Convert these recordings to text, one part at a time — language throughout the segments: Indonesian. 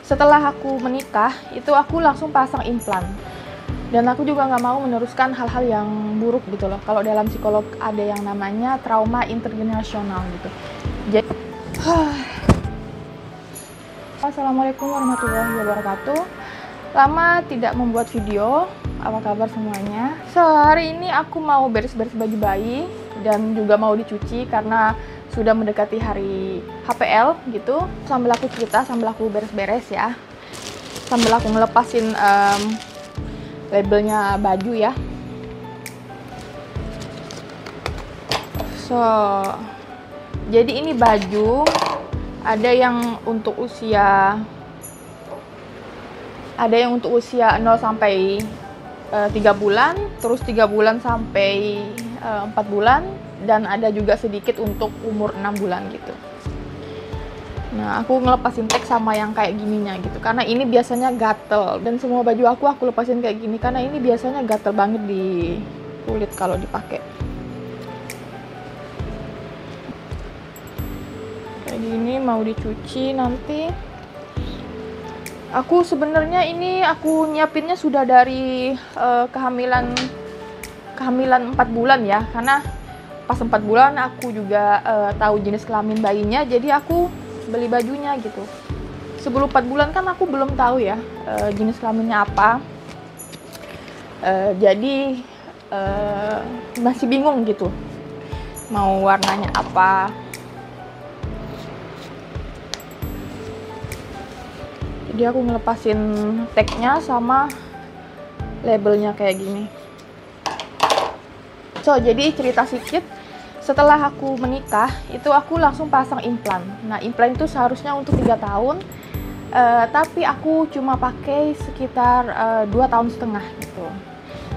Setelah aku menikah, itu aku langsung pasang implan. Dan aku juga nggak mau meneruskan hal-hal yang buruk gitu loh. Kalau dalam psikolog ada yang namanya trauma intergenerasional gitu. Jadi, Assalamualaikum warahmatullahi wabarakatuh. Lama tidak membuat video. Apa kabar semuanya? So, hari ini aku mau beres-beres baju bayi dan juga mau dicuci karena sudah mendekati hari HPL gitu. Sambil aku cerita, sambil aku beres-beres ya. Sambil aku ngelepasin labelnya baju ya. So, jadi ini baju ada yang untuk usia 0 sampai 3 bulan, terus 3 bulan sampai 4 bulan, dan ada juga sedikit untuk umur 6 bulan gitu. Nah, aku ngelepasin tag sama yang kayak gininya gitu, karena ini biasanya gatel. Dan semua baju aku lepasin kayak gini, karena ini biasanya gatel banget di kulit kalau dipakai. Kayak gini mau dicuci nanti. Aku sebenarnya ini aku nyiapinnya sudah dari kehamilan 4 bulan ya, karena pas 4 bulan aku juga tahu jenis kelamin bayinya, jadi aku beli bajunya gitu. Sebelum 4 bulan kan aku belum tahu ya jenis kelaminnya apa, jadi masih bingung gitu mau warnanya apa. Jadi aku ngelepasin tagnya sama labelnya kayak gini. So, jadi cerita sedikit. Setelah aku menikah, itu aku langsung pasang implan. Nah, implan itu seharusnya untuk 3 tahun, tapi aku cuma pakai sekitar 2 tahun setengah gitu.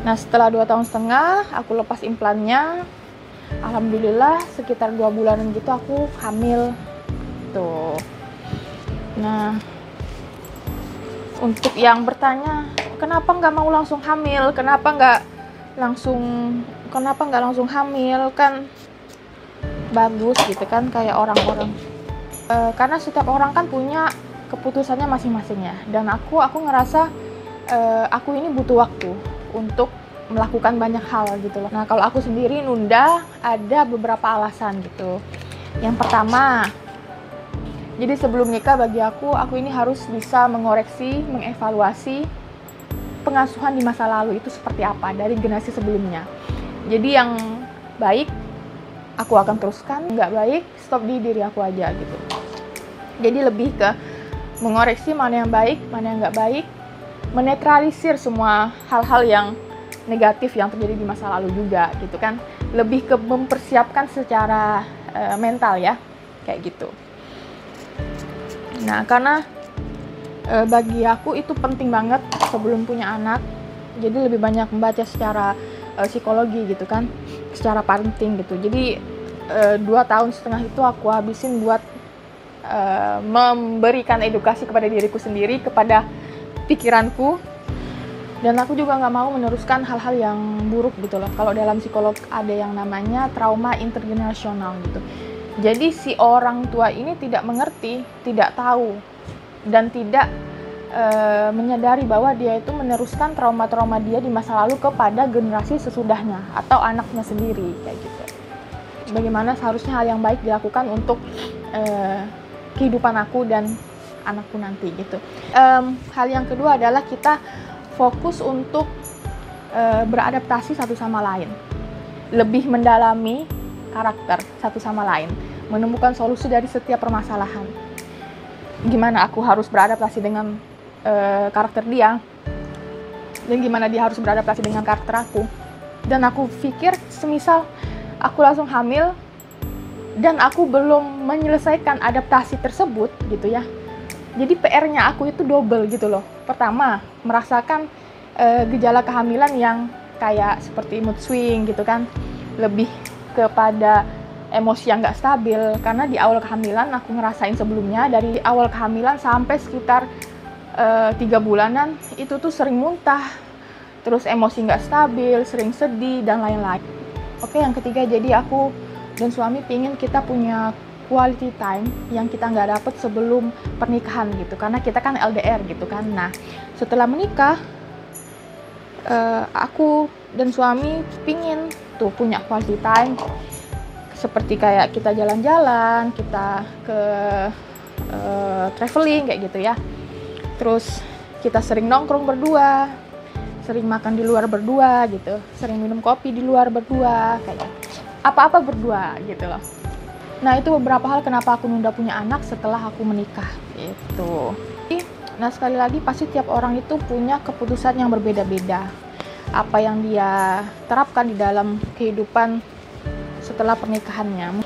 Nah, setelah 2 tahun setengah, aku lepas implannya. Alhamdulillah, sekitar 2 bulanan gitu aku hamil. Tuh. Nah, untuk yang bertanya, kenapa nggak mau langsung hamil? Kenapa nggak langsung hamil? Kan bagus gitu kan, kayak orang-orang. Karena setiap orang kan punya keputusannya masing-masing ya. Dan aku ngerasa aku ini butuh waktu untuk melakukan banyak hal gitu loh. Nah, kalau aku sendiri nunda ada beberapa alasan gitu. Yang pertama, jadi sebelum nikah bagi aku ini harus bisa mengoreksi, mengevaluasi pengasuhan di masa lalu itu seperti apa dari generasi sebelumnya. Jadi yang baik aku akan teruskan, nggak baik stop di diri aku aja gitu. Jadi lebih ke mengoreksi mana yang baik, mana yang nggak baik, menetralisir semua hal-hal yang negatif yang terjadi di masa lalu juga gitu kan. Lebih ke mempersiapkan secara mental ya, kayak gitu. Nah, karena bagi aku itu penting banget sebelum punya anak. Jadi lebih banyak membaca secara psikologi gitu kan, secara parenting gitu. Jadi 2 tahun setengah itu aku habisin buat memberikan edukasi kepada diriku sendiri, kepada pikiranku. Dan aku juga nggak mau meneruskan hal-hal yang buruk gitu loh. Kalau dalam psikolog ada yang namanya trauma intergenerasional gitu. Jadi si orang tua ini tidak mengerti, tidak tahu, dan tidak menyadari bahwa dia itu meneruskan trauma-trauma dia di masa lalu kepada generasi sesudahnya atau anaknya sendiri kayak gitu. Bagaimana seharusnya hal yang baik dilakukan untuk kehidupan aku dan anakku nanti gitu. Hal yang kedua adalah kita fokus untuk beradaptasi satu sama lain, lebih mendalami karakter satu sama lain, menemukan solusi dari setiap permasalahan. Gimana aku harus beradaptasi dengan karakter dia, dan gimana dia harus beradaptasi dengan karakter aku. Dan aku pikir semisal aku langsung hamil dan aku belum menyelesaikan adaptasi tersebut gitu ya, jadi PR-nya aku itu double gitu loh. Pertama, merasakan gejala kehamilan yang kayak seperti mood swing gitu kan, lebih kepada emosi yang nggak stabil. Karena di awal kehamilan aku ngerasain sebelumnya, dari awal kehamilan sampai sekitar 3 bulanan itu tuh sering muntah, terus emosi nggak stabil, sering sedih dan lain-lain. Oke, yang ketiga, jadi aku dan suami pingin kita punya quality time yang kita nggak dapet sebelum pernikahan gitu, karena kita kan LDR gitu kan. Nah, setelah menikah, aku dan suami pingin tuh punya quality time, seperti kayak kita jalan-jalan, kita ke traveling kayak gitu ya. Terus kita sering nongkrong berdua, sering makan di luar berdua gitu, sering minum kopi di luar berdua, kayak apa-apa berdua gitu loh. Nah, itu beberapa hal kenapa aku nunda punya anak setelah aku menikah gitu. Nah, sekali lagi pasti tiap orang itu punya keputusan yang berbeda-beda. Apa yang dia terapkan di dalam kehidupan setelah pernikahannya.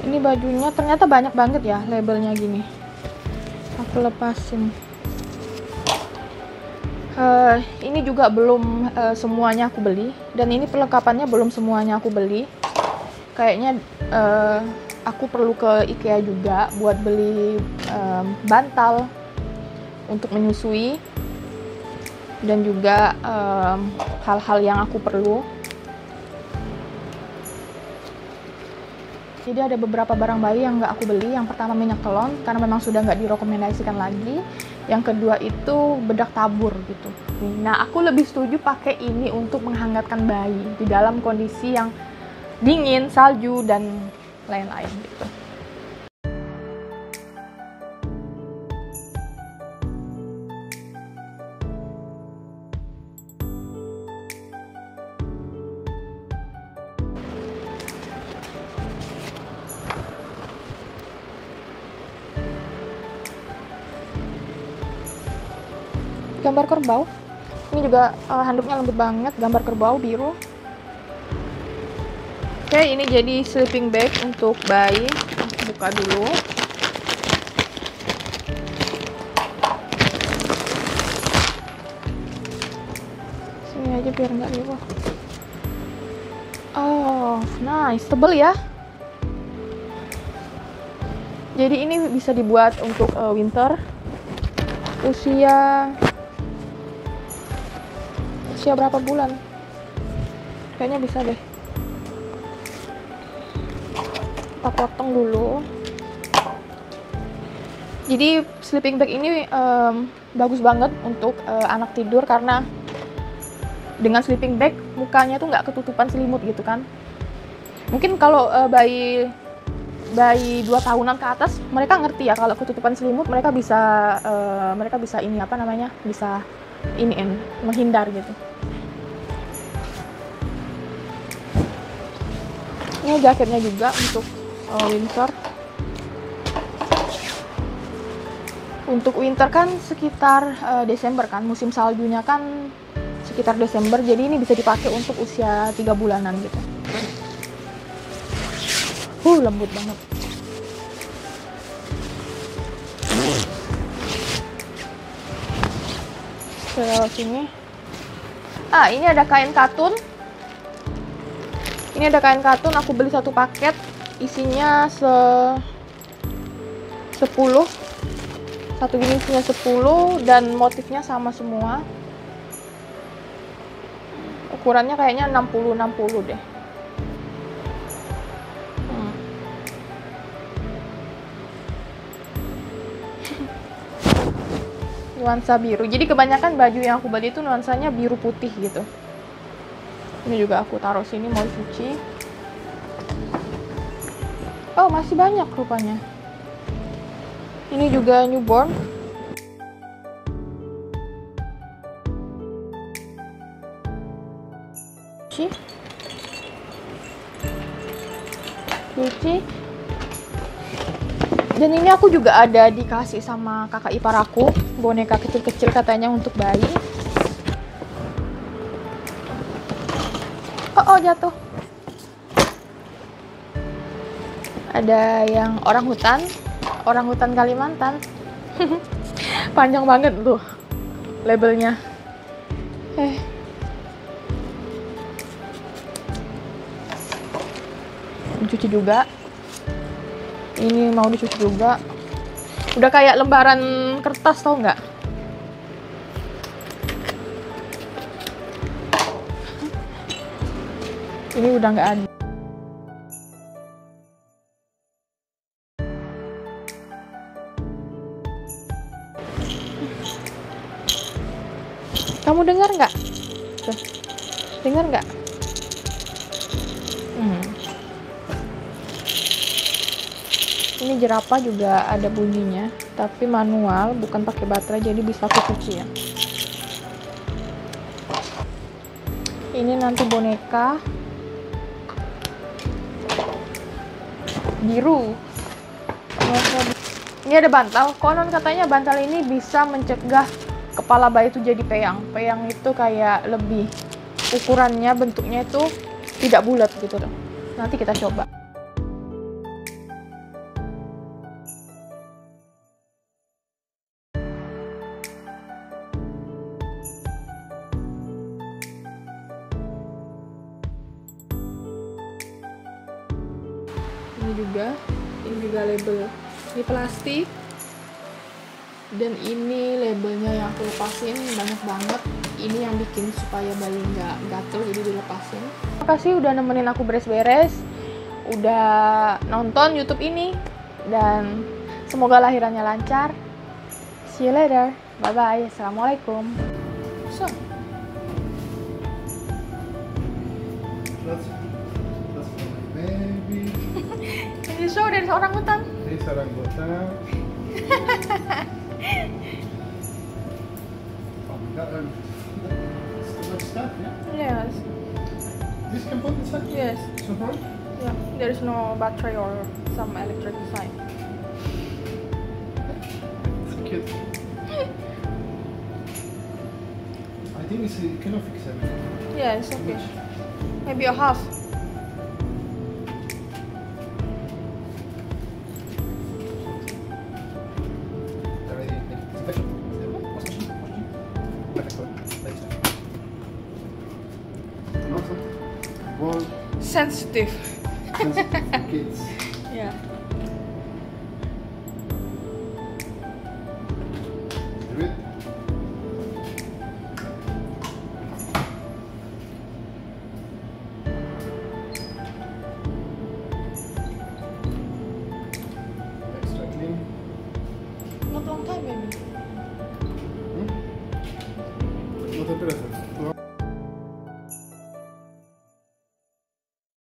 Ini bajunya ternyata banyak banget ya labelnya gini. Aku lepasin. Ini juga belum semuanya aku beli, dan ini perlengkapannya belum semuanya aku beli. Kayaknya aku perlu ke IKEA juga buat beli bantal untuk menyusui, dan juga hal-hal yang aku perlu. Jadi ada beberapa barang bayi yang nggak aku beli. Yang pertama minyak telon, karena memang sudah nggak direkomendasikan lagi. Yang kedua itu bedak tabur gitu. Nah, aku lebih setuju pakai ini untuk menghangatkan bayi di dalam kondisi yang dingin, salju, dan lain-lain gitu. Gambar kerbau, ini juga handuknya lembut banget, gambar kerbau biru. Oke, ini jadi sleeping bag untuk bayi. Buka dulu. Sini aja biar nggak riuh. Oh, nice, tebel ya. Jadi ini bisa dibuat untuk winter. Usia berapa bulan? Kayaknya bisa deh. Kita potong dulu. Jadi sleeping bag ini bagus banget untuk anak tidur, karena dengan sleeping bag mukanya tuh nggak ketutupan selimut gitu kan. Mungkin kalau bayi 2 tahunan ke atas, mereka ngerti ya kalau ketutupan selimut, mereka bisa ini apa namanya, bisa menghindar gitu. Ini jaketnya juga untuk winter. Untuk winter kan sekitar Desember kan, musim saljunya kan sekitar Desember, jadi ini bisa dipakai untuk usia 3 bulanan gitu. Lembut banget. Ke sini. Ini ada kain katun. Ini ada kain katun, aku beli 1 paket, isinya 10. Satu gini isinya 10 dan motifnya sama semua. Ukurannya kayaknya 60-60 deh. Nuansa biru. Jadi kebanyakan baju yang aku beli itu nuansanya biru putih gitu. Ini juga aku taruh sini mau cuci. Oh, masih banyak rupanya. Ini juga newborn. Cuci. Dan ini aku juga ada dikasih sama kakak ipar aku, boneka kecil-kecil katanya untuk bayi. Oh, jatuh. Ada yang orang hutan Kalimantan. Panjang banget tuh labelnya. Dicuci juga. Ini mau dicuci juga. Udah kayak lembaran kertas, tau nggak? Ini udah nggak ada. Kamu dengar nggak? Tuh, dengar nggak? Ini jerapah juga ada bunyinya, tapi manual, bukan pakai baterai, jadi bisa aku cuci ya. Ini nanti boneka biru. Ini ada bantal. Konon katanya bantal ini bisa mencegah kepala bayi itu jadi peyang. Peyang itu kayak lebih ukurannya, bentuknya itu tidak bulat gitu loh. Nanti kita coba. Ini juga label. Ini plastik. Dan ini labelnya yang aku lepasin banyak banget. Ini yang bikin supaya bayi nggak gatel, jadi dilepasin. Terima kasih udah nemenin aku beres-beres, udah nonton YouTube ini, dan semoga lahirannya lancar. See you later. Bye bye. Assalamualaikum. So. That's for my baby. Can you show there's orangutan? This orangutan. Oh my god, it's too much stuff, yeah? Yes. This can put inside? Yes. So far? Yeah. There is no battery or some electric inside. It's cute. I think it cannot fix everything. Yeah, it's okay. Maybe a half. Sensitive. Kids. Yeah. Do it. Extra clean. Not long time, maybe. No temperature.